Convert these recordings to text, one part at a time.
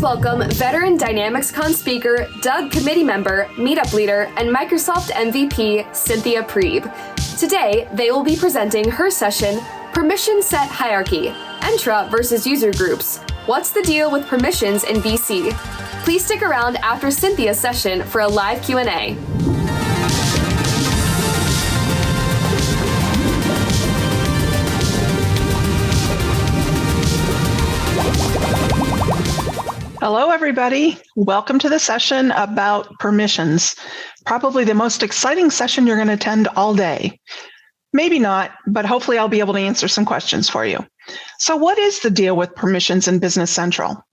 welcome veteran DynamicsCon speaker, Doug committee member, meetup leader, and Microsoft MVP, Cynthia Priebe. Today, they will be presenting her session, Permission Set Hierarchy, Entra versus User Groups. What's the deal with permissions in BC? Please stick around after Cynthia's session for a live Q&A. Hello, everybody. Welcome to the session about permissions. Probably the most exciting session you're going to attend all day. Maybe not, but hopefully I'll be able to answer some questions for you. So what is the deal with permissions in Business Central?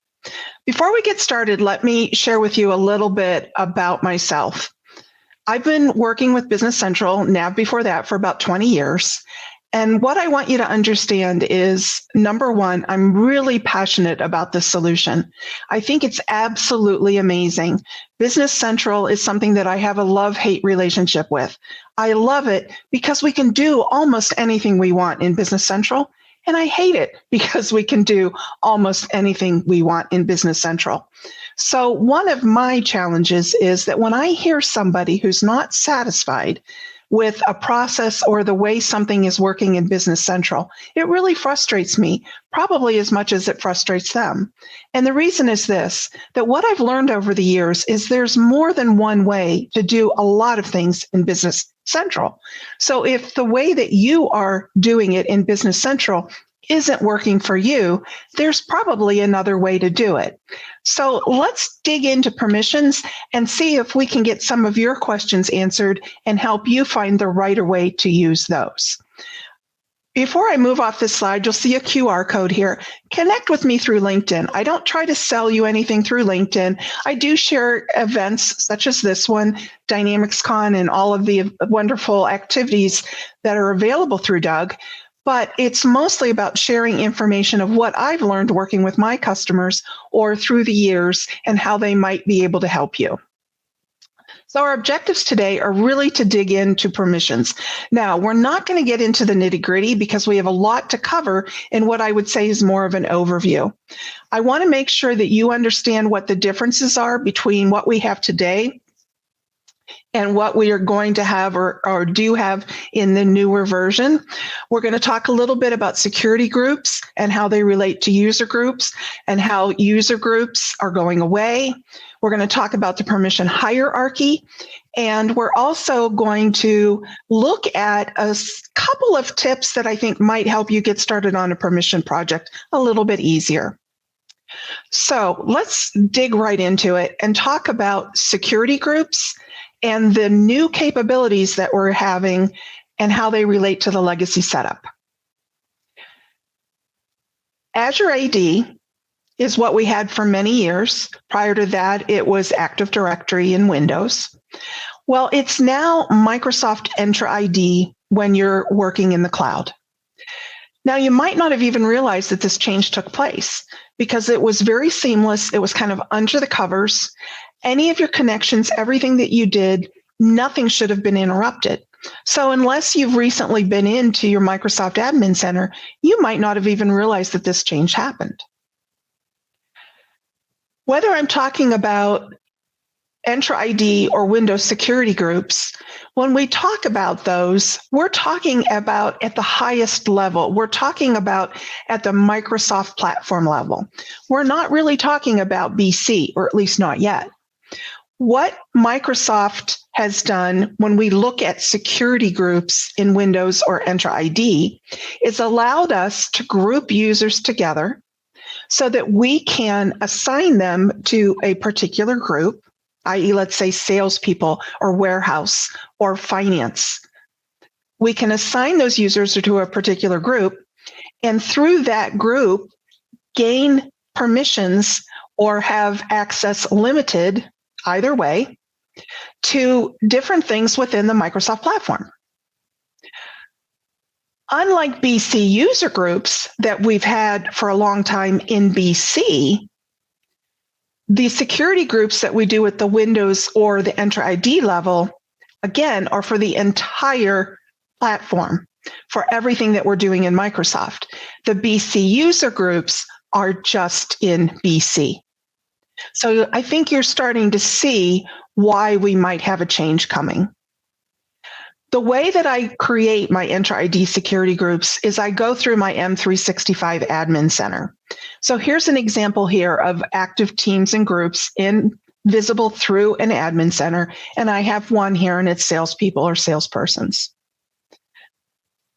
Before we get started, let me share with you a little bit about myself. I've been working with Business Central, NAV before that, for about 20 years. And what I want you to understand is, number one, I'm really passionate about this solution. I think it's absolutely amazing. Business Central is something that I have a love-hate relationship with. I love it because we can do almost anything we want in Business Central, and I hate it because we can do almost anything we want in Business Central. So one of my challenges is that when I hear somebody who's not satisfied with a process or the way something is working in Business Central, it really frustrates me, probably as much as it frustrates them. And the reason is this, that what I've learned over the years is there's more than one way to do a lot of things in Business Central. So if the way that you are doing it in Business Central isn't working for you, there's probably another way to do it. So let's dig into permissions and see if we can get some of your questions answered and help you find the right way to use those. Before I move off this slide, you'll see a QR code here. Connect with me through LinkedIn. I don't try to sell you anything through LinkedIn. I do share events such as this one, DynamicsCon, and all of the wonderful activities that are available through Doug. But it's mostly about sharing information of what I've learned working with my customers or through the years and how they might be able to help you. So our objectives today are really to dig into permissions. Now, we're not going to get into the nitty-gritty because we have a lot to cover in what I would say is more of an overview. I want to make sure that you understand what the differences are between what we have today and what we are going to have or do have in the newer version. We're going to talk a little bit about security groups and how they relate to user groups and how user groups are going away. We're going to talk about the permission hierarchy. And we're also going to look at a couple of tips that I think might help you get started on a permission project a little bit easier. So let's dig right into it and talk about security groups and the new capabilities that we're having and how they relate to the legacy setup. Azure AD is what we had for many years. Prior to that, it was Active Directory in Windows. Well, it's now Microsoft Entra ID when you're working in the cloud. Now, you might not have even realized that this change took place because it was very seamless. It was kind of under the covers. Any of your connections, everything that you did, nothing should have been interrupted. So unless you've recently been into your Microsoft Admin Center, you might not have even realized that this change happened. Whether I'm talking about Entra ID or Windows security groups, when we talk about those, we're talking about at the highest level. We're talking about at the Microsoft platform level. We're not really talking about BC, or at least not yet. What Microsoft has done when we look at security groups in Windows or Entra ID is allowed us to group users together so that we can assign them to a particular group, i.e., let's say salespeople or warehouse or finance. We can assign those users to a particular group, and through that group, gain permissions or have access limited, either way, to different things within the Microsoft platform. Unlike BC user groups that we've had for a long time in BC, the security groups that we do at the Windows or the Entra ID level, again, are for the entire platform, for everything that we're doing in Microsoft. The BC user groups are just in BC. So I think you're starting to see why we might have a change coming. The way that I create my Entra ID security groups is I go through my M365 admin center. So here's an example here of active teams and groups visible through an admin center. And I have one here and it's salespeople or salespersons.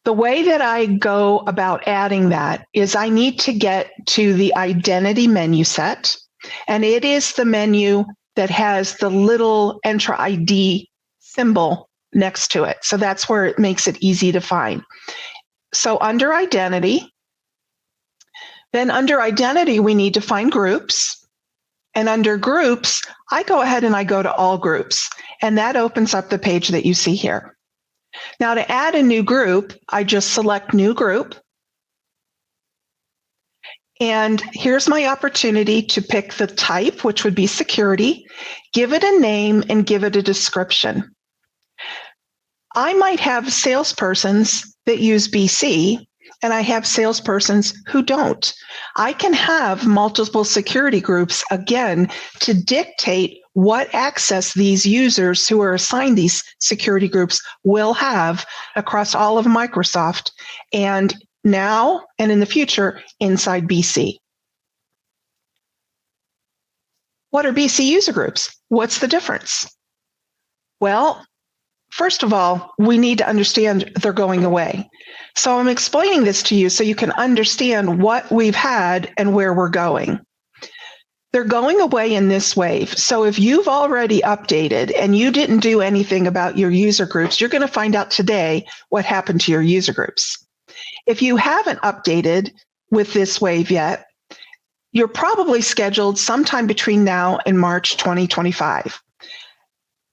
The way that I go about adding that is I need to get to the identity menu set. And it is the menu that has the little Entra ID symbol next to it. So that's where it makes it easy to find. So under identity, we need to find groups. And under groups, I go ahead and I go to all groups. And that opens up the page that you see here. Now to add a new group, I just select new group. And here's my opportunity to pick the type, which would be security, give it a name and give it a description. I might have salespersons that use BC, and I have salespersons who don't. I can have multiple security groups, again, to dictate what access these users who are assigned these security groups will have across all of Microsoft, and now and in the future inside BC. What are BC user groups? What's the difference? Well, first of all, we need to understand they're going away. So I'm explaining this to you so you can understand what we've had and where we're going. They're going away in this wave. So if you've already updated and you didn't do anything about your user groups, you're going to find out today what happened to your user groups. If you haven't updated with this wave yet, you're probably scheduled sometime between now and March 2025.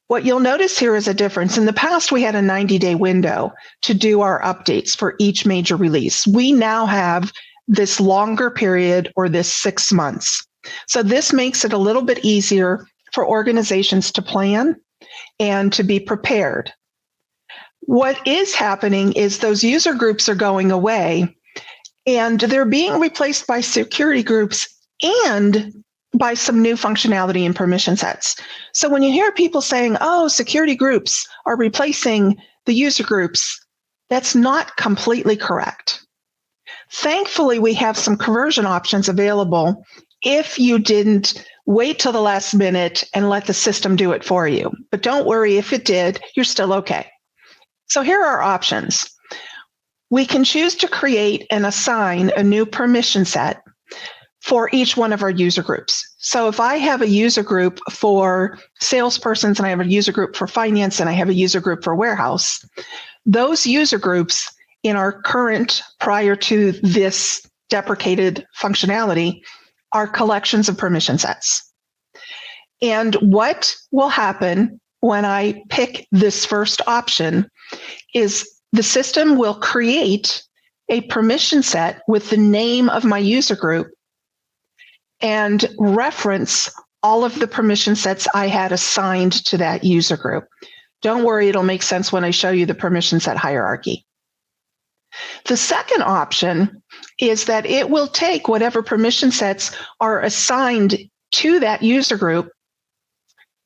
What you'll notice here is a difference. In the past, we had a 90-day window to do our updates for each major release. We now have this longer period, or this 6 months. So this makes it a little bit easier for organizations to plan and to be prepared. What is happening is those user groups are going away and they're being replaced by security groups and by some new functionality and permission sets. So when you hear people saying, oh, security groups are replacing the user groups, that's not completely correct. Thankfully, we have some conversion options available if you didn't wait till the last minute and let the system do it for you. But don't worry, if it did, you're still okay. So here are our options. We can choose to create and assign a new permission set for each one of our user groups. So if I have a user group for salespersons and I have a user group for finance and I have a user group for warehouse, those user groups in our current, prior to this deprecated functionality, are collections of permission sets. And what will happen when I pick this first option is the system will create a permission set with the name of my user group and reference all of the permission sets I had assigned to that user group. Don't worry, it'll make sense when I show you the permission set hierarchy. The second option is that it will take whatever permission sets are assigned to that user group,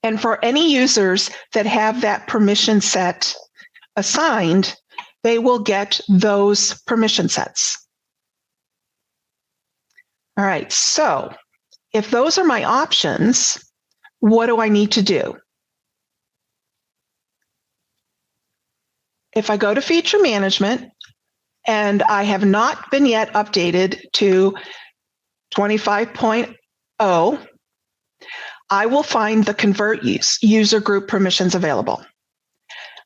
and for any users that have that permission set assigned, they will get those permission sets. All right, so if those are my options, what do I need to do? If I go to feature management and I have not been yet updated to 25.0, I will find the convert user group permissions available.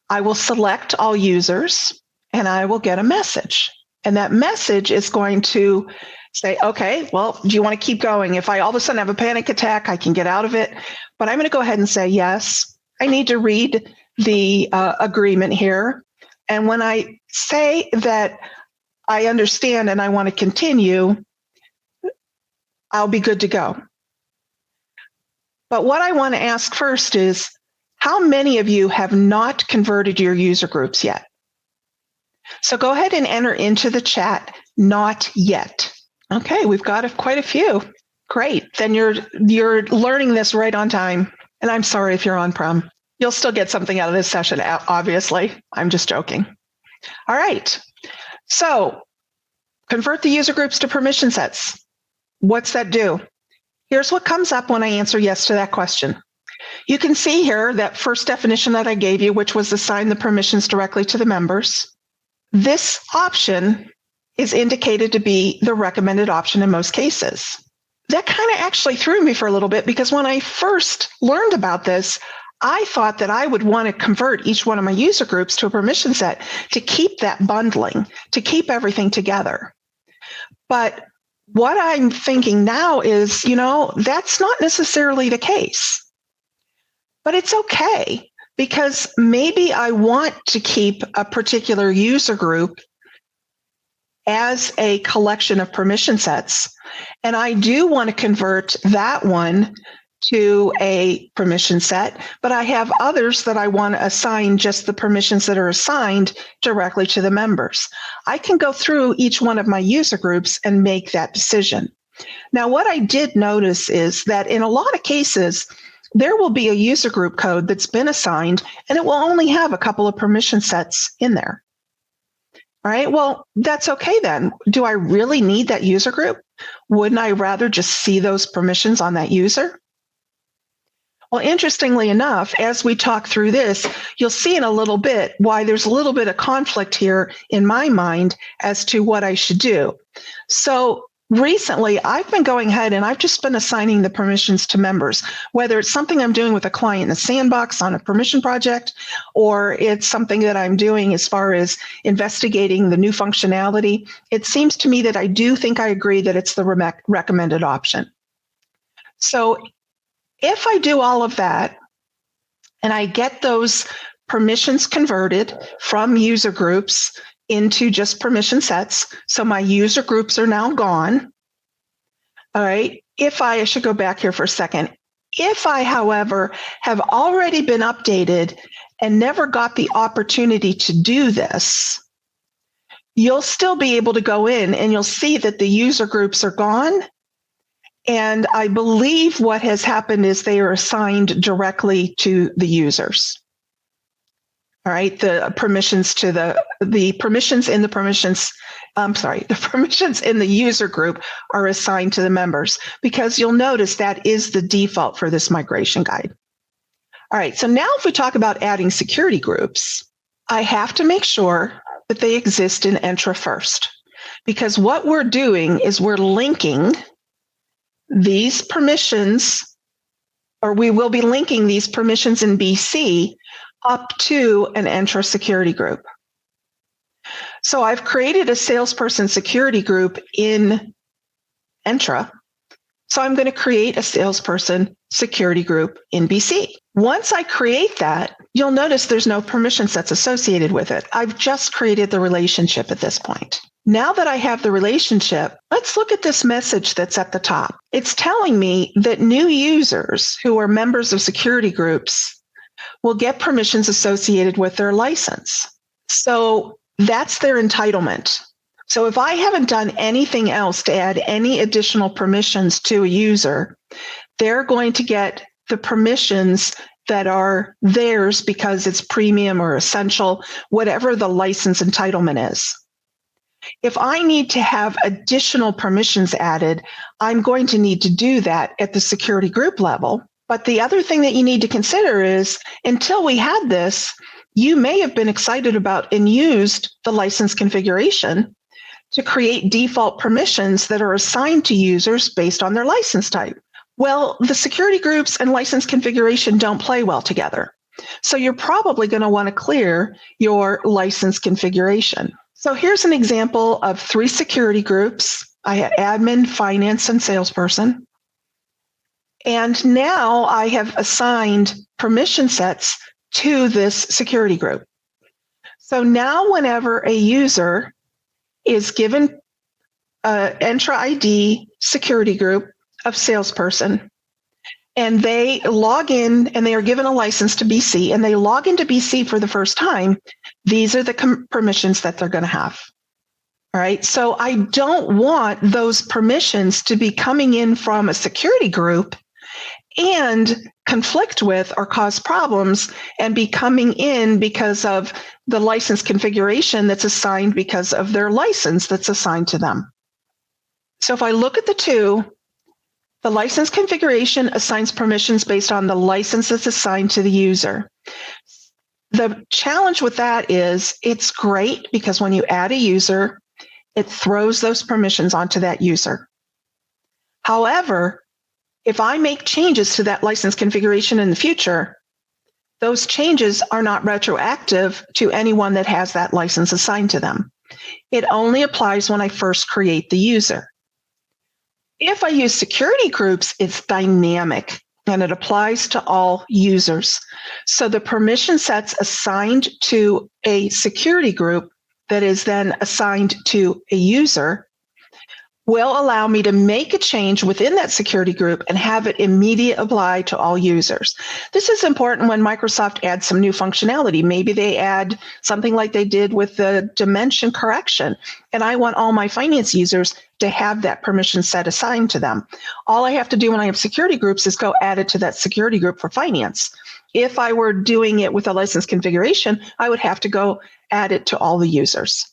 I will select all users and I will get a message. And that message is going to say, okay, well, do you want to keep going? If I all of a sudden have a panic attack, I can get out of it. But I'm going to go ahead and say, yes, I need to read the agreement here. And when I say that I understand and I want to continue, I'll be good to go. But what I want to ask first is, how many of you have not converted your user groups yet? So go ahead and enter into the chat, not yet. Okay, we've got quite a few. Great. Then you're learning this right on time. And I'm sorry if you're on-prem. You'll still get something out of this session, obviously. I'm just joking. All right. So convert the user groups to permission sets. What's that do? Here's what comes up when I answer yes to that question. You can see here that first definition that I gave you, which was assign the permissions directly to the members. This option is indicated to be the recommended option in most cases. That kind of actually threw me for a little bit because when I first learned about this, I thought that I would want to convert each one of my user groups to a permission set to keep that bundling, to keep everything together. But what I'm thinking now is, that's not necessarily the case. But it's okay because maybe I want to keep a particular user group as a collection of permission sets. And I do want to convert that one to a permission set, but I have others that I want to assign just the permissions that are assigned directly to the members. I can go through each one of my user groups and make that decision. Now, what I did notice is that in a lot of cases, there will be a user group code that's been assigned, and it will only have a couple of permission sets in there. All right, well, that's okay then. Do I really need that user group? Wouldn't I rather just see those permissions on that user? Well, interestingly enough, as we talk through this, you'll see in a little bit why there's a little bit of conflict here in my mind as to what I should do. So recently, I've been going ahead and I've just been assigning the permissions to members, whether it's something I'm doing with a client in a sandbox on a permission project, or it's something that I'm doing as far as investigating the new functionality. It seems to me that I do think I agree that it's the recommended option. So if I do all of that and I get those permissions converted from user groups into just permission sets, so my user groups are now gone. All right, I should go back here for a second. If I, however, have already been updated and never got the opportunity to do this, you'll still be able to go in and you'll see that the user groups are gone. And I believe what has happened is they are assigned directly to the users. All right, the permissions in the user group are assigned to the members, because you'll notice that is the default for this migration guide. All right, so now if we talk about adding security groups, I have to make sure that they exist in Entra first, because what we're doing is we're linking these permissions, or we will be linking these permissions in BC up to an Entra security group. So I've created a salesperson security group in Entra. So I'm going to create a salesperson security group in BC. Once I create that, you'll notice there's no permission sets associated with it. I've just created the relationship at this point. Now that I have the relationship, let's look at this message that's at the top. It's telling me that new users who are members of security groups will get permissions associated with their license. So that's their entitlement. So if I haven't done anything else to add any additional permissions to a user, they're going to get the permissions that are theirs because it's premium or essential, whatever the license entitlement is. If I need to have additional permissions added, I'm going to need to do that at the security group level. But the other thing that you need to consider is, until we had this, you may have been excited about and used the license configuration to create default permissions that are assigned to users based on their license type. Well, the security groups and license configuration don't play well together. So you're probably going to want to clear your license configuration. So here's an example of 3 security groups. I had admin, finance, and salesperson. And now I have assigned permission sets to this security group. So now whenever a user is given an Entra ID security group of salesperson, and they log in and they are given a license to BC, and they log into BC for the first time, these are the permissions that they're going to have. All right. So I don't want those permissions to be coming in from a security group and conflict with or cause problems and be coming in because of the license configuration that's assigned because of their license that's assigned to them. So if I look at the two, the license configuration assigns permissions based on the license that's assigned to the user. The challenge with that is it's great because when you add a user, it throws those permissions onto that user. However, if I make changes to that license configuration in the future, those changes are not retroactive to anyone that has that license assigned to them. It only applies when I first create the user. If I use security groups, it's dynamic and it applies to all users. So the permission sets assigned to a security group that is then assigned to a user will allow me to make a change within that security group and have it immediately apply to all users. This is important when Microsoft adds some new functionality. Maybe they add something like they did with the dimension correction, and I want all my finance users to have that permission set assigned to them. All I have to do when I have security groups is go add it to that security group for finance. If I were doing it with a license configuration, I would have to go add it to all the users.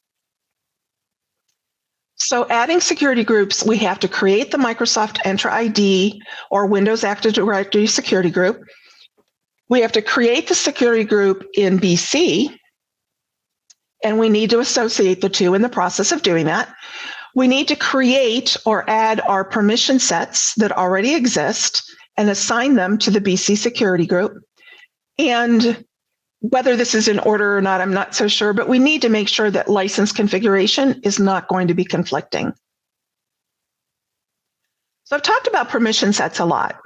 So adding security groups, we have to create the Microsoft Entra ID or Windows Active Directory security group. We have to create the security group in BC, and we need to associate the two in the process of doing that. We need to create or add our permission sets that already exist and assign them to the BC security group. And whether this is in order or not, I'm not so sure, but we need to make sure that license configuration is not going to be conflicting. So I've talked about permission sets a lot.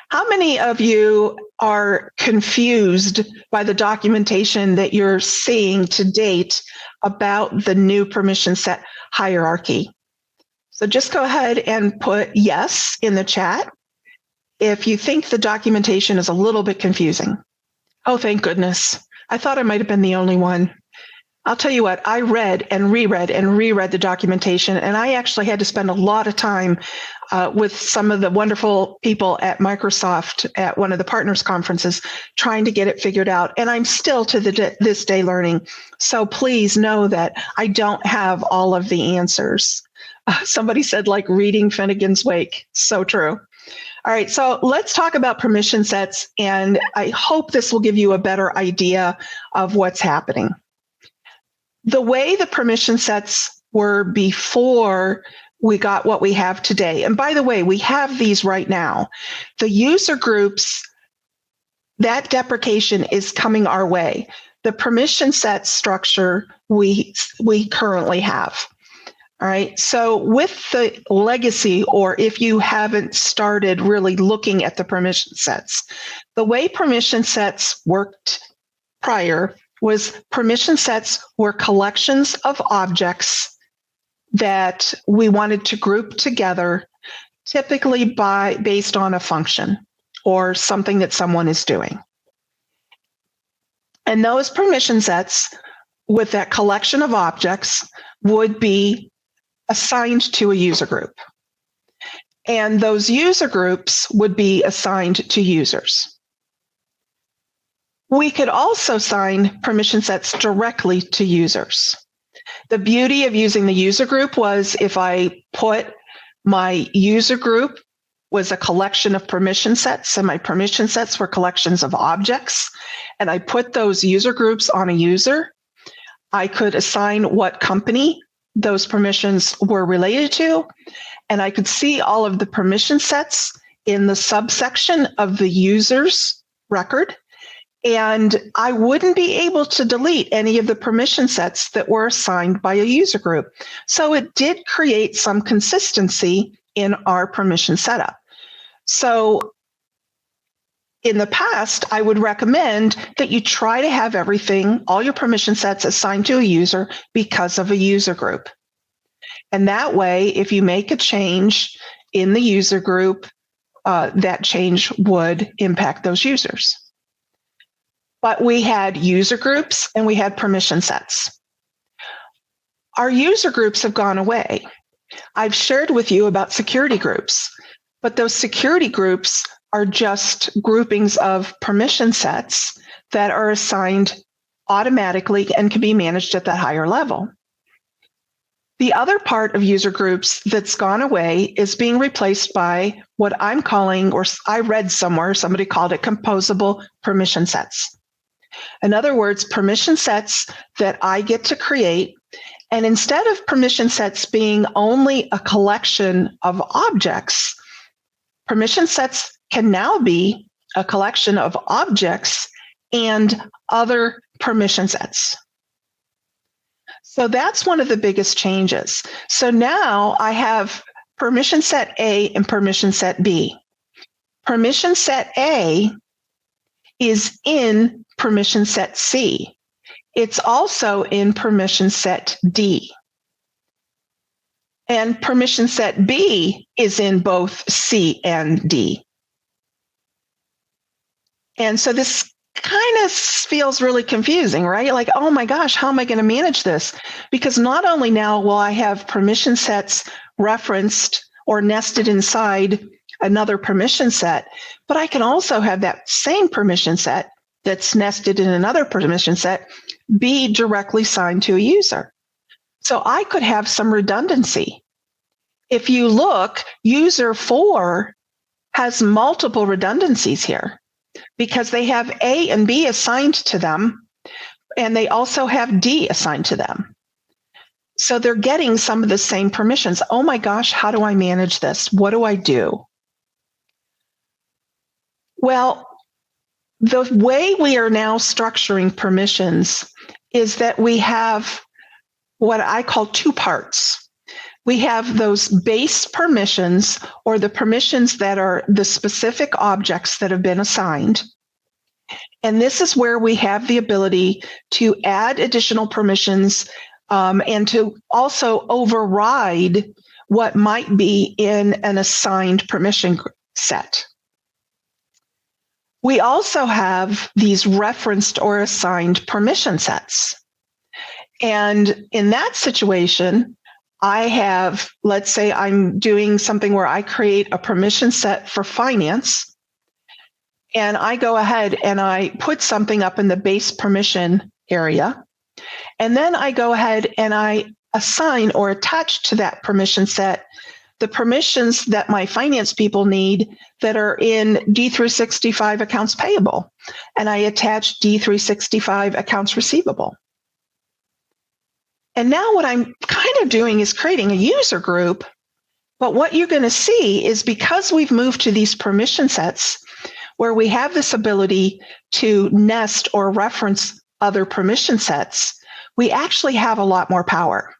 How many of you are confused by the documentation that you're seeing to date about the new permission set hierarchy? So just go ahead and put yes in the chat if you think the documentation is a little bit confusing. Oh, thank goodness. I thought I might have been the only one. I'll tell you what, I read and reread the documentation, and I actually had to spend a lot of time with some of the wonderful people at Microsoft at one of the partners conferences trying to get it figured out. And I'm still to this day learning. So please know that I don't have all of the answers. Somebody said like reading Finnegan's Wake. So true. All right, so let's talk about permission sets, and I hope this will give you a better idea of what's happening. The way the permission sets were before we got what we have today, and by the way, we have these right now. The user groups, that deprecation is coming our way. The permission set structure we currently have. All right, so with the legacy, or if you haven't started really looking at the permission sets, the way permission sets worked prior was permission sets were collections of objects that we wanted to group together, typically based on a function or something that someone is doing. And those permission sets with that collection of objects would be assigned to a user group. And those user groups would be assigned to users. We could also assign permission sets directly to users. The beauty of using the user group was if I put my user group was a collection of permission sets, and my permission sets were collections of objects, and I put those user groups on a user, I could assign what company those permissions were related to, and I could see all of the permission sets in the subsection of the user's record, and I wouldn't be able to delete any of the permission sets that were assigned by a user group. So it did create some consistency in our permission setup. So in the past, I would recommend that you try to have everything, all your permission sets assigned to a user because of a user group. And that way, if you make a change in the user group, that change would impact those users. But we had user groups and we had permission sets. our user groups have gone away. I've shared with you about security groups, but those security groups are just groupings of permission sets that are assigned automatically and can be managed at that higher level. The other part of user groups that's gone away is being replaced by what I'm calling, or I read somewhere, somebody called it composable permission sets. In other words, permission sets that I get to create. And instead of permission sets being only a collection of objects, permission sets can now be a collection of objects and other permission sets. So that's one of the biggest changes. So now I have permission set A and permission set B. Permission set A is in permission set C. It's also in permission set D. And permission set B is in both C and D. And so this kind of feels really confusing, right? Like, oh my gosh, how am I going to manage this? Because not only now will I have permission sets referenced or nested inside another permission set, but I can also have that same permission set that's nested in another permission set be directly assigned to a user. So I could have some redundancy. If you look, user 4 has multiple redundancies here, because they have A and B assigned to them, and they also have D assigned to them. So they're getting some of the same permissions. Oh my gosh, how do I manage this? What do I do? Well, the way we are now structuring permissions is that we have what I call two parts. We have those base permissions, or the permissions that are the specific objects that have been assigned. And this is where we have the ability to add additional permissions and to also override what might be in an assigned permission set. We also have these referenced or assigned permission sets. And in that situation, I have, let's say I'm doing something where I create a permission set for finance, and I go ahead and I put something up in the base permission area, and then I go ahead and I assign or attach to that permission set the permissions that my finance people need that are in D365 accounts payable, and I attach D365 accounts receivable. And now what I'm kind of doing is creating a user group, but what you're going to see is, because we've moved to these permission sets where we have this ability to nest or reference other permission sets, we actually have a lot more power.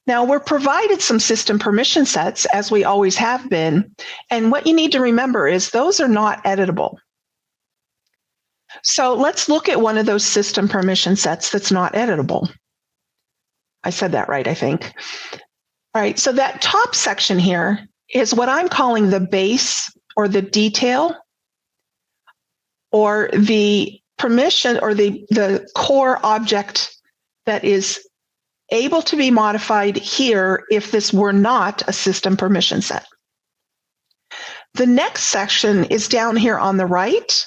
Now, we're provided some system permission sets, as we always have been, and what you need to remember is those are not editable. So let's look at one of those system permission sets that's not editable. I said that right, I think. All right, so that top section here is what I'm calling the base or the detail, or the permission, or the core object that is able to be modified here if this were not a system permission set. The next section is down here on the right.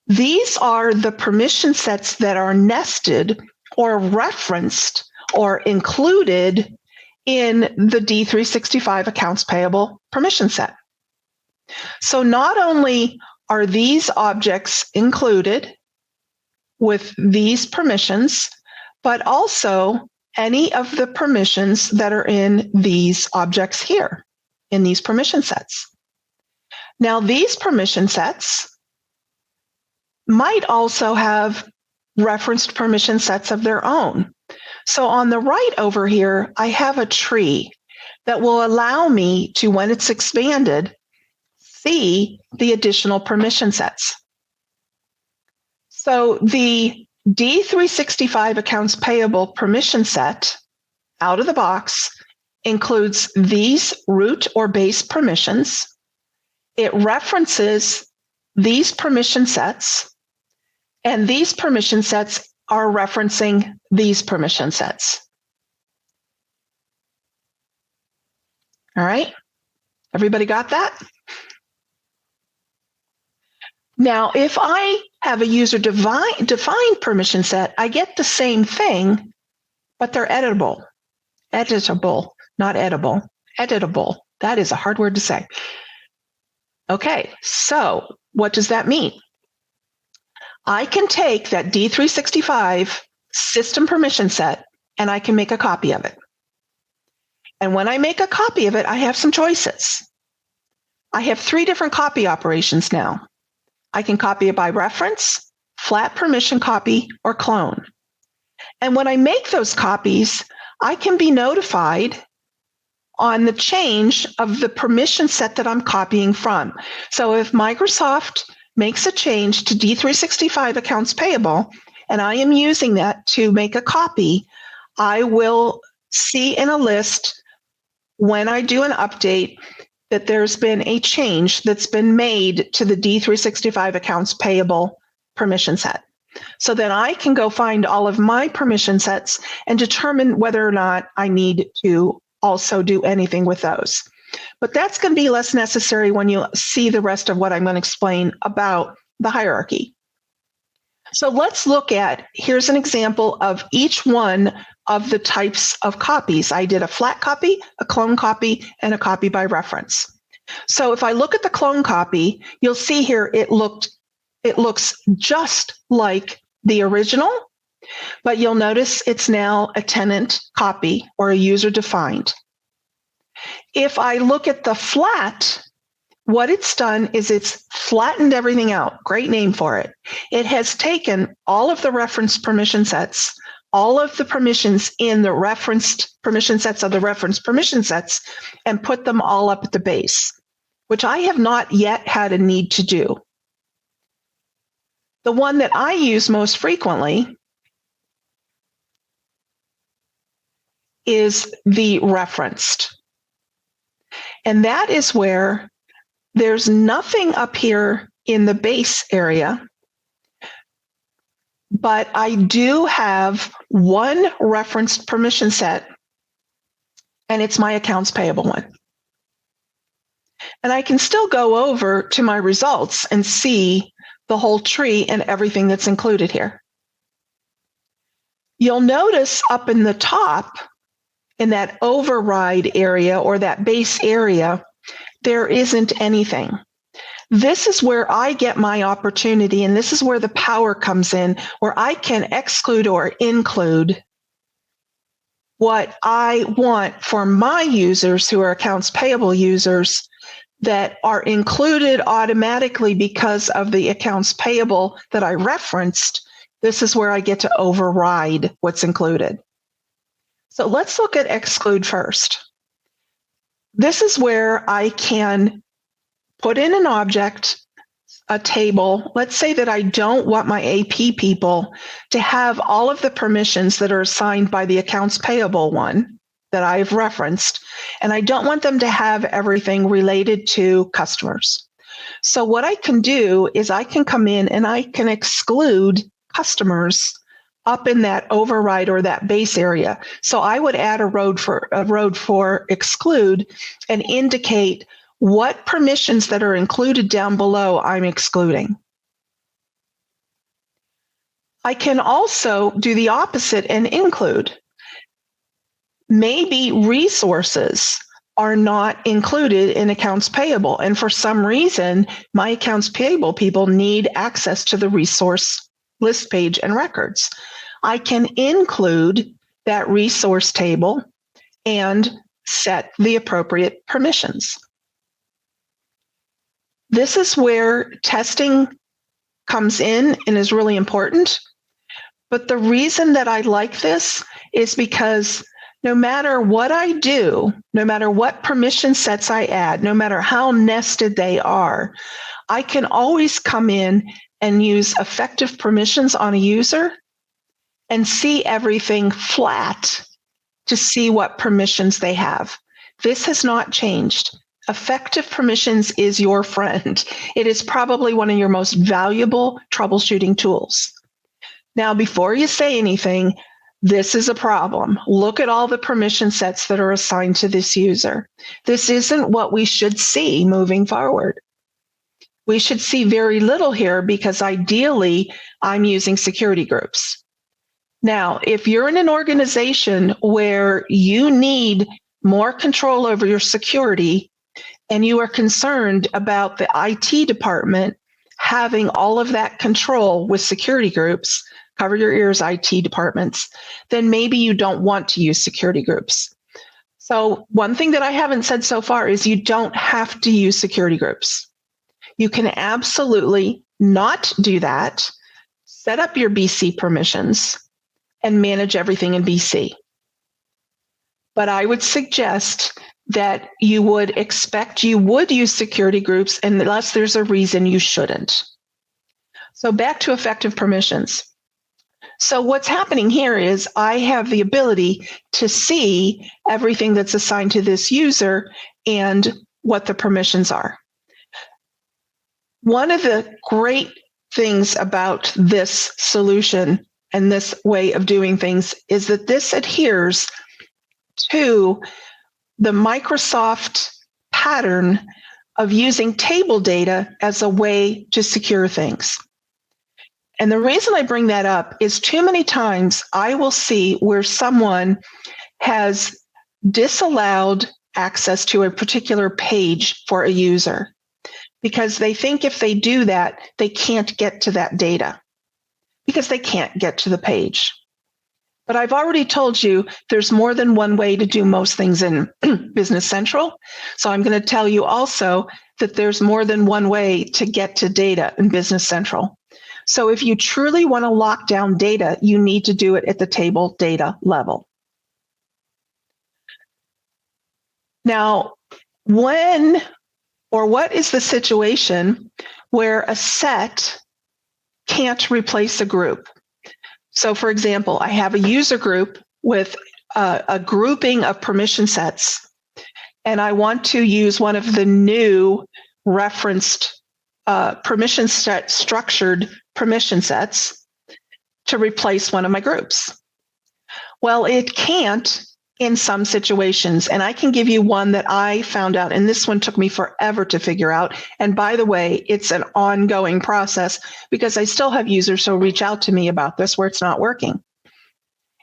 These are the permission sets that are nested or referenced or included in the D365 accounts payable permission set. So not only are these objects included with these permissions, but also any of the permissions that are in these objects here, in these permission sets. Now, these permission sets might also have referenced permission sets of their own. So on the right over here, I have a tree that will allow me to, when it's expanded, see the additional permission sets. So the D365 accounts payable permission set out of the box includes these root or base permissions. It references these permission sets, and these permission sets are referencing these permission sets. All right. Everybody got that? Now, if I have a user defined permission set, I get the same thing, but they're editable. Editable, not edible. Editable. That is a hard word to say. Okay, so what does that mean? I can take that D365 system permission set and I can make a copy of it. And when I make a copy of it, I have some choices. I have 3 different copy operations now. I can copy it by reference, flat permission copy, or clone. And when I make those copies, I can be notified on the change of the permission set that I'm copying from. So if Microsoft makes a change to D365 accounts payable, and I am using that to make a copy, I will see in a list when I do an update that there's been a change that's been made to the D365 accounts payable permission set. So then I can go find all of my permission sets and determine whether or not I need to also do anything with those. But that's going to be less necessary when you see the rest of what I'm going to explain about the hierarchy. So let's look at, here's an example of each one of the types of copies. I did a flat copy, a clone copy, and a copy by reference. So if I look at the clone copy, you'll see here it looks just like the original, but you'll notice it's now a tenant copy or a user defined. If I look at the flat, what it's done is it's flattened everything out. Great name for it. It has taken all of the referenced permission sets, all of the permissions in the referenced permission sets of the referenced permission sets, and put them all up at the base, which I have not yet had a need to do. The one that I use most frequently is the referenced. And that is where there's nothing up here in the base area, but I do have one referenced permission set, and it's my accounts payable one. And I can still go over to my results and see the whole tree and everything that's included here. You'll notice up in the top, in that override area or that base area, there isn't anything. This is where I get my opportunity, and this is where the power comes in, where I can exclude or include what I want for my users who are accounts payable users that are included automatically because of the accounts payable that I referenced. This is where I get to override what's included. So let's look at exclude first. This is where I can put in an object, a table. Let's say that I don't want my AP people to have all of the permissions that are assigned by the accounts payable one that I've referenced, and I don't want them to have everything related to customers. So what I can do is I can come in and I can exclude customers up in that override or that base area. So I would add a road for exclude and indicate what permissions that are included down below I'm excluding. I can also do the opposite and include. Maybe resources are not included in accounts payable, and for some reason, my accounts payable people need access to the resource list page and records. I can include that resource table and set the appropriate permissions. This is where testing comes in and is really important. But the reason that I like this is because no matter what I do, no matter what permission sets I add, no matter how nested they are, I can always come in and use effective permissions on a user and see everything flat to see what permissions they have. This has not changed. Effective permissions is your friend. It is probably one of your most valuable troubleshooting tools. Now, before you say anything, This is a problem. Look at all the permission sets that are assigned to this user. This isn't what we should see moving forward. We should see very little here because ideally I'm using security groups. Now, if you're in an organization where you need more control over your security and you are concerned about the IT department having all of that control with security groups, cover your ears, IT departments, then maybe you don't want to use security groups. So one thing that I haven't said so far is you don't have to use security groups. You can absolutely not do that, set up your BC permissions, and manage everything in BC. But I would suggest that you would use security groups unless there's a reason you shouldn't. So back to effective permissions. So what's happening here is I have the ability to see everything that's assigned to this user and what the permissions are. One of the great things about this solution and this way of doing things is that this adheres to the Microsoft pattern of using table data as a way to secure things. And the reason I bring that up is too many times I will see where someone has disallowed access to a particular page for a user because they think if they do that, they can't get to that data because they can't get to the page. But I've already told you there's more than one way to do most things in Business Central. So I'm going to tell you also that there's more than one way to get to data in Business Central. So if you truly want to lock down data, you need to do it at the table data level. Now, what is the situation where a set can't replace a group? So for example, I have a user group with a grouping of permission sets, and I want to use one of the new referenced permission set structured permission sets to replace one of my groups. Well, it can't in some situations, and I can give you one that I found out, and this one took me forever to figure out. And by the way, it's an ongoing process because I still have users who reach out to me about this where it's not working.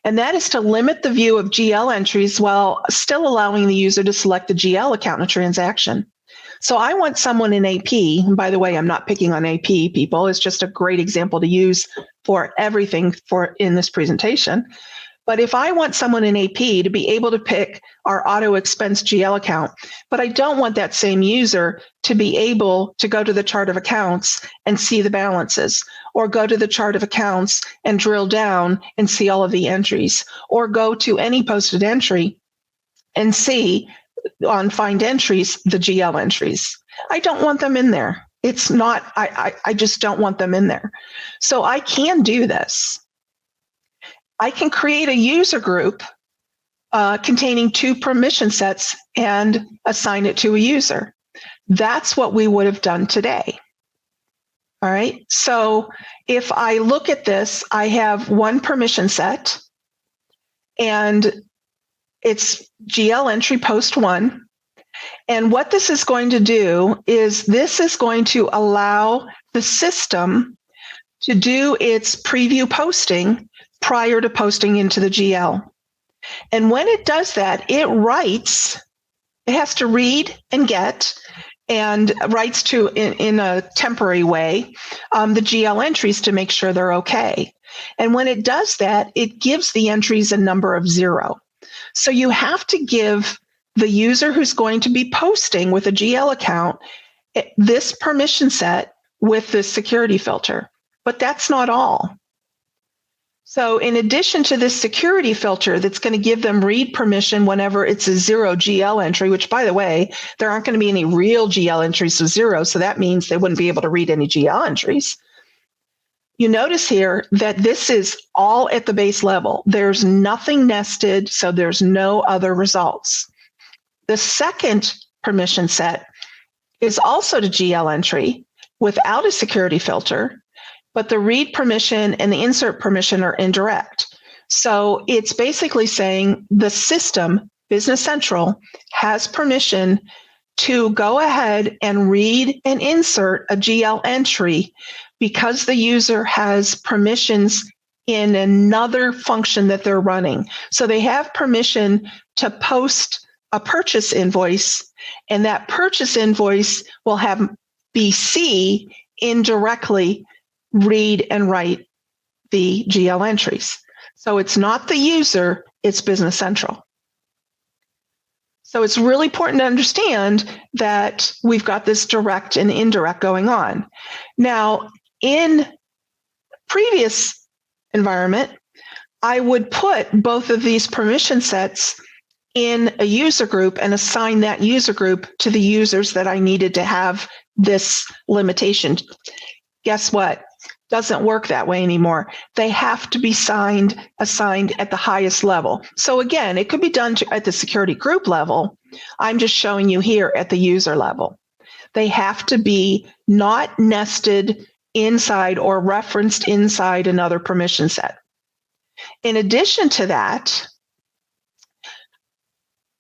And that is to limit the view of GL entries while still allowing the user to select the GL account in a transaction. So I want someone in AP, and by the way, I'm not picking on AP people, it's just a great example to use for everything in this presentation. But if I want someone in AP to be able to pick our auto expense GL account, but I don't want that same user to be able to go to the chart of accounts and see the balances, or go to the chart of accounts and drill down and see all of the entries, or go to any posted entry and see on find entries, the GL entries. I don't want them in there. It's not, I just don't want them in there. So I can do this. I can create a user group containing 2 permission sets and assign it to a user. That's what we would have done today. All right. So if I look at this, I have 1 permission set and it's GL entry post 1. And what this is going to do is this is going to allow the system to do its preview posting prior to posting into the GL. And when it does that, it has to read and get, and writes to, in a temporary way, the GL entries to make sure they're okay. And when it does that, it gives the entries a number of 0. So you have to give the user who's going to be posting with a GL account this permission set with this security filter. But that's not all. So in addition to this security filter that's going to give them read permission whenever it's a 0 GL entry, which by the way, there aren't going to be any real GL entries with 0, so that means they wouldn't be able to read any GL entries. You notice here that this is all at the base level. There's nothing nested, so there's no other results. The second permission set is also to GL entry without a security filter, but the read permission and the insert permission are indirect. So it's basically saying the system, Business Central, has permission to go ahead and read and insert a GL entry because the user has permissions in another function that they're running. So they have permission to post a purchase invoice, and that purchase invoice will have BC indirectly read and write the GL entries. So it's not the user, it's Business Central. So it's really important to understand that we've got this direct and indirect going on. Now, in previous environment, I would put both of these permission sets in a user group and assign that user group to the users that I needed to have this limitation. Guess what? Doesn't work that way anymore. They have to be assigned at the highest level. So again, it could be done at the security group level. I'm just showing you here at the user level. They have to be not nested inside or referenced inside another permission set. In addition to that,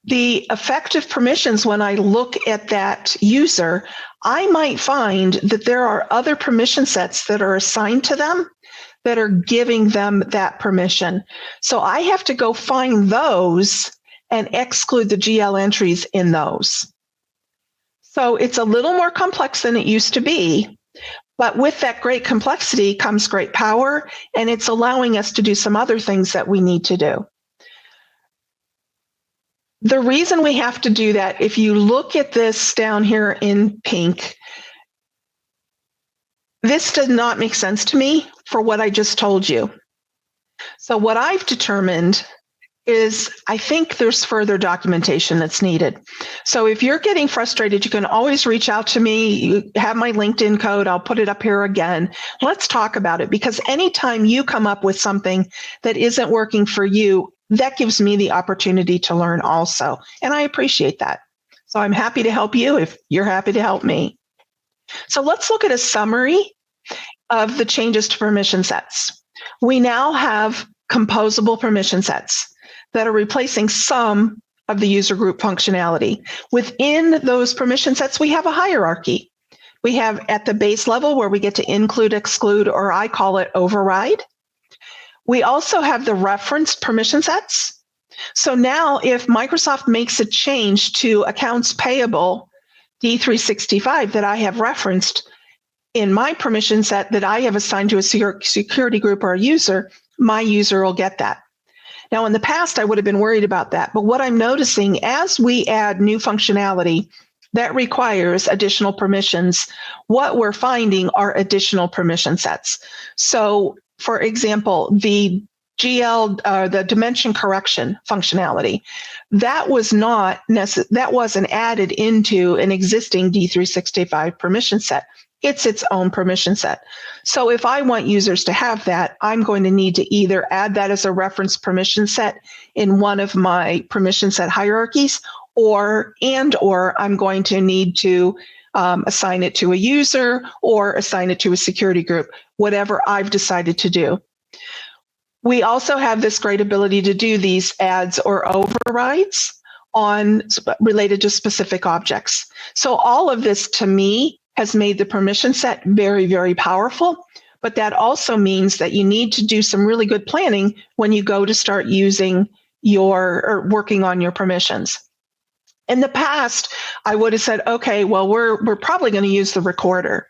the effective permissions, when I look at that user, I might find that there are other permission sets that are assigned to them that are giving them that permission. So I have to go find those and exclude the GL entries in those. So it's a little more complex than it used to be, but with that great complexity comes great power, and it's allowing us to do some other things that we need to do. The reason we have to do that, if you look at this down here in pink, this does not make sense to me for what I just told you. So what I've determined is I think there's further documentation that's needed. So if you're getting frustrated, you can always reach out to me. You have my LinkedIn code. I'll put it up here again. Let's talk about it, because anytime you come up with something that isn't working for you, that gives me the opportunity to learn also. And I appreciate that. So I'm happy to help you if you're happy to help me. So let's look at a summary of the changes to permission sets. We now have composable permission sets that are replacing some of the user group functionality. Within those permission sets, we have a hierarchy. We have at the base level where we get to include, exclude, or I call it override. We also have the referenced permission sets. So now if Microsoft makes a change to accounts payable D365 that I have referenced in my permission set that I have assigned to a security group or a user, my user will get that. Now, in the past, I would have been worried about that. But what I'm noticing as we add new functionality that requires additional permissions, what we're finding are additional permission sets. So, for example, the the dimension correction functionality, that wasn't added into an existing D365 permission set. It's its own permission set. So if I want users to have that, I'm going to need to either add that as a reference permission set in one of my permission set hierarchies, or I'm going to need to assign it to a user or assign it to a security group, whatever I've decided to do. We also have this great ability to do these adds or overrides related to specific objects. So all of this, to me, has made the permission set very, very powerful, but that also means that you need to do some really good planning when you go to start using or working on your permissions. In the past, I would have said, okay, well, we're probably going to use the recorder.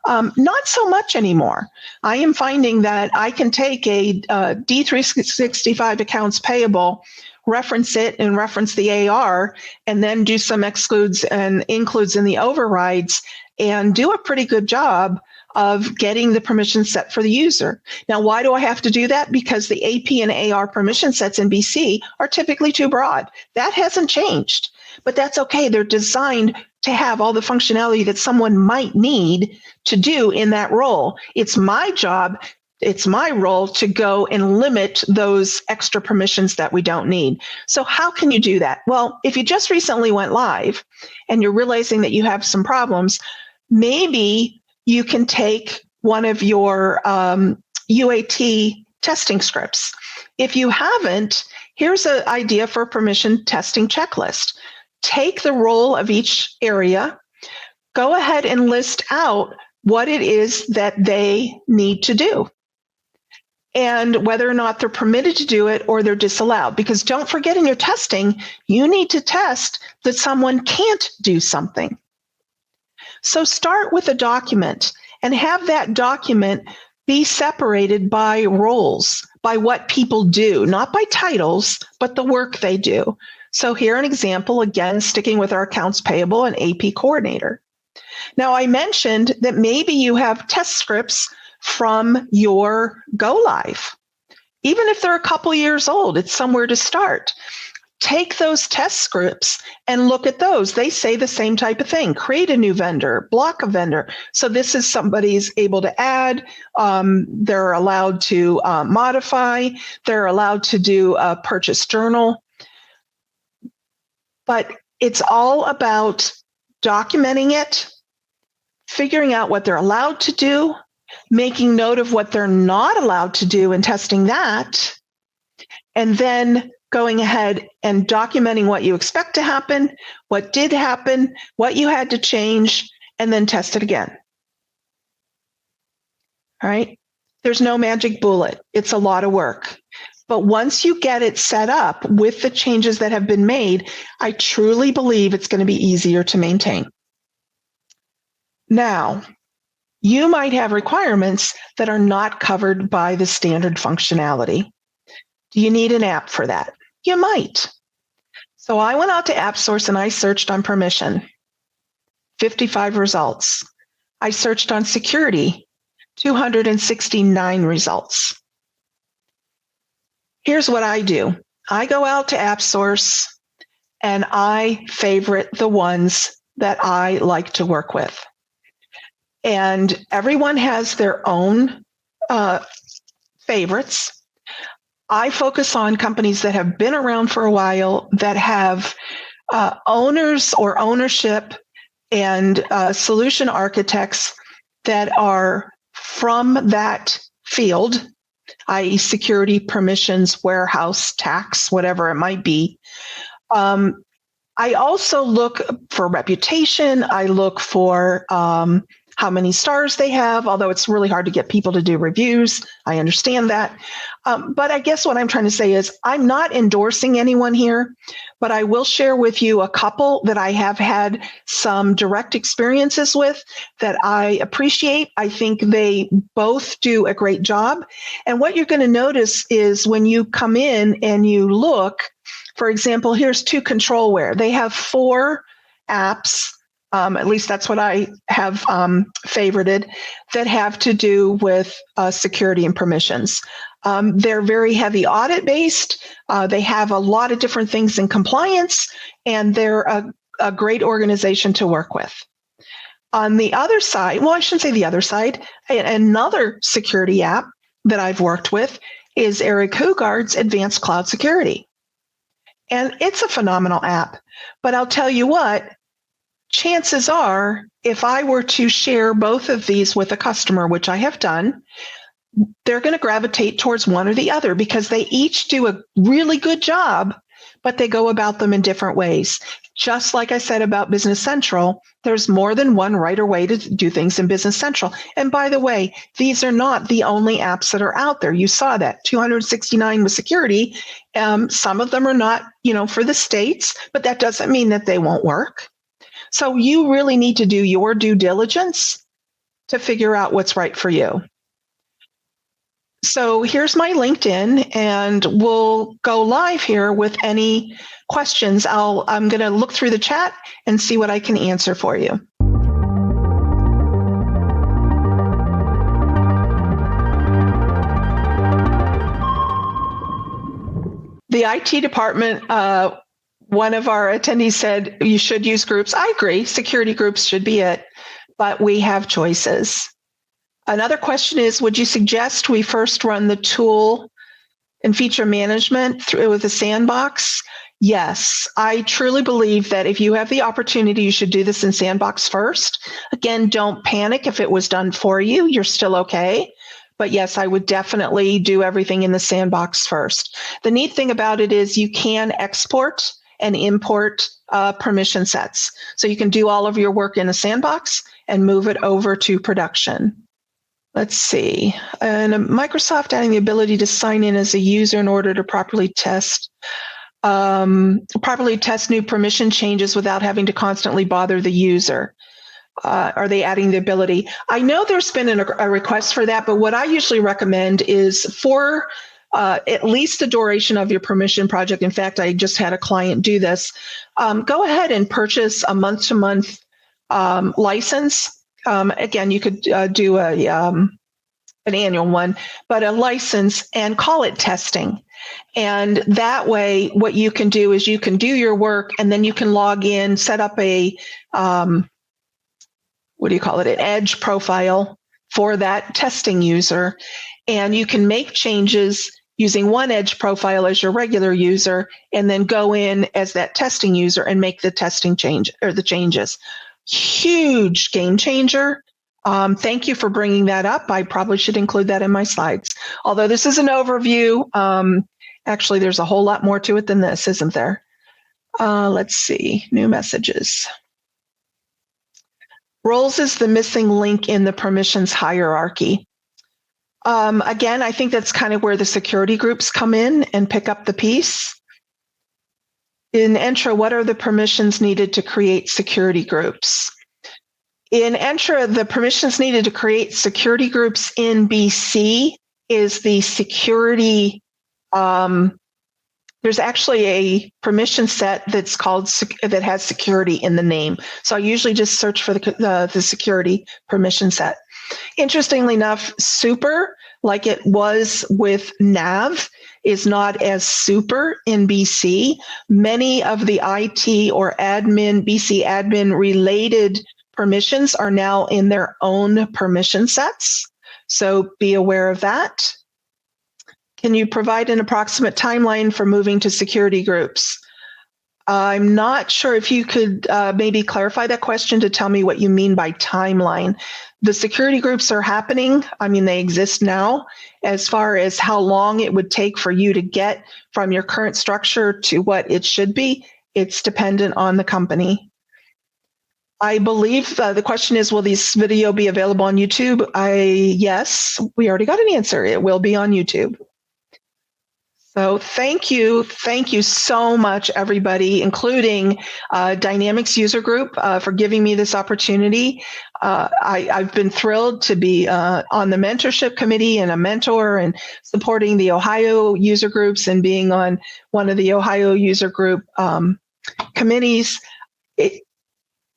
Not so much anymore. I am finding that I can take a D365 accounts payable, reference it and reference the AR, and then do some excludes and includes in the overrides, and do a pretty good job of getting the permission set for the user. Now, why do I have to do that? Because the AP and AR permission sets in BC are typically too broad. That hasn't changed, but that's okay. They're designed to have all the functionality that someone might need to do in that role. It's my job, it's my role to go and limit those extra permissions that we don't need. So how can you do that? Well, if you just recently went live and you're realizing that you have some problems, maybe you can take one of your UAT testing scripts. If you haven't, here's an idea for a permission testing checklist. Take the role of each area, go ahead and list out what it is that they need to do and whether or not they're permitted to do it or they're disallowed. Because don't forget, in your testing, you need to test that someone can't do something. So start with a document and have that document be separated by roles, by what people do, not by titles, but the work they do. So here an example, again, sticking with our accounts payable and AP coordinator. Now, I mentioned that maybe you have test scripts from your go live. Even if they're a couple years old, it's somewhere to start. Take those test scripts and look at those. They say the same type of thing. Create a new vendor, block a vendor. So this is somebody's able to add. They're allowed to modify. They're allowed to do a purchase journal. But it's all about documenting it, figuring out what they're allowed to do, making note of what they're not allowed to do and testing that, and then going ahead and documenting what you expect to happen, what did happen, what you had to change, and then test it again. All right? There's no magic bullet. It's a lot of work. But once you get it set up with the changes that have been made, I truly believe it's going to be easier to maintain. Now, you might have requirements that are not covered by the standard functionality. Do you need an app for that? You might. So I went out to AppSource and I searched on permission, 55 results. I searched on security, 269 results. Here's what I do. I go out to AppSource and I favorite the ones that I like to work with. And everyone has their own favorites. I focus on companies that have been around for a while, that have owners or ownership and solution architects that are from that field, i.e. security, permissions, warehouse, tax, whatever it might be. I also look for reputation. I look for how many stars they have, although it's really hard to get people to do reviews. I understand that. But I guess what I'm trying to say is I'm not endorsing anyone here, but I will share with you a couple that I have had some direct experiences with that I appreciate. I think they both do a great job. And what you're going to notice is when you come in and you look, for example, here's 2Controlware. They have 4 apps. At least that's what I have favorited, that have to do with security and permissions. They're very heavy audit based. They have a lot of different things in compliance, and they're a great organization to work with. On the other side, well, I shouldn't say the other side, another security app that I've worked with is Eric Hugard's Advanced Cloud Security. And it's a phenomenal app. But I'll tell you what, chances are, if I were to share both of these with a customer, which I have done, they're going to gravitate towards one or the other because they each do a really good job, but they go about them in different ways. Just like I said about Business Central, there's more than one right or way to do things in Business Central. And by the way, these are not the only apps that are out there. You saw that 269 with security. Some of them are not, for the states, but that doesn't mean that they won't work. So you really need to do your due diligence to figure out what's right for you. So here's my LinkedIn, and we'll go live here with any questions. I'm going to look through the chat and see what I can answer for you. The IT department, one of our attendees said you should use groups. I agree. Security groups should be it, but we have choices. Another question is, would you suggest we first run the tool and feature management through with a sandbox? Yes, I truly believe that if you have the opportunity, you should do this in sandbox first. Again, don't panic if it was done for you. You're still okay. But yes, I would definitely do everything in the sandbox first. The neat thing about it is you can export and import permission sets. So you can do all of your work in the sandbox and move it over to production. Let's see. And Microsoft adding the ability to sign in as a user in order to properly test new permission changes without having to constantly bother the user. Are they adding the ability? I know there's been a request for that, but what I usually recommend is for at least the duration of your permission project. In fact, I just had a client do this. Go ahead and purchase a month-to-month license. Again, you could do an annual one, but a license and call it testing. And that way, what you can do is you can do your work and then you can log in, set up a, an edge profile for that testing user. And you can make changes using one edge profile as your regular user, and then go in as that testing user and make the testing change or the changes. Huge game changer. Thank you for bringing that up. I probably should include that in my slides. Although this is an overview, actually there's a whole lot more to it than this, isn't there? Let's see, new messages. Roles is the missing link in the permissions hierarchy. Again, I think that's kind of where the security groups come in and pick up the piece. In Entra, what are the permissions needed to create security groups? In Entra, the permissions needed to create security groups in BC is the security. There's actually a permission set that's called that has security in the name. So I usually just search for the security permission set. Interestingly enough, super, like it was with nav, is not as super in BC. Many of the IT or admin, BC admin related permissions are now in their own permission sets. So be aware of that. Can you provide an approximate timeline for moving to security groups? I'm not sure if you could maybe clarify that question to tell me what you mean by timeline. The security groups are happening. I mean, they exist now. As far as how long it would take for you to get from your current structure to what it should be, it's dependent on the company. I believe the question is, will this video be available on YouTube? Yes, we already got an answer. It will be on YouTube. So thank you so much, everybody, including Dynamics User Group, for giving me this opportunity. I've been thrilled to be on the mentorship committee and a mentor and supporting the Ohio user groups and being on one of the Ohio user group committees.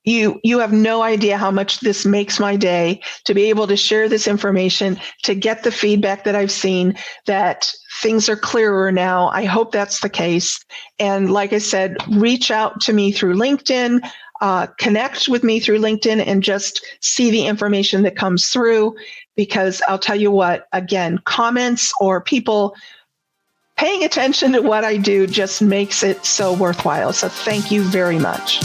You have no idea how much this makes my day to be able to share this information, to get the feedback that I've seen, that things are clearer now. I hope that's the case. And like I said, reach out to me through LinkedIn, connect with me through LinkedIn, and just see the information that comes through, because I'll tell you what, again, comments or people paying attention to what I do just makes it so worthwhile. So thank you very much.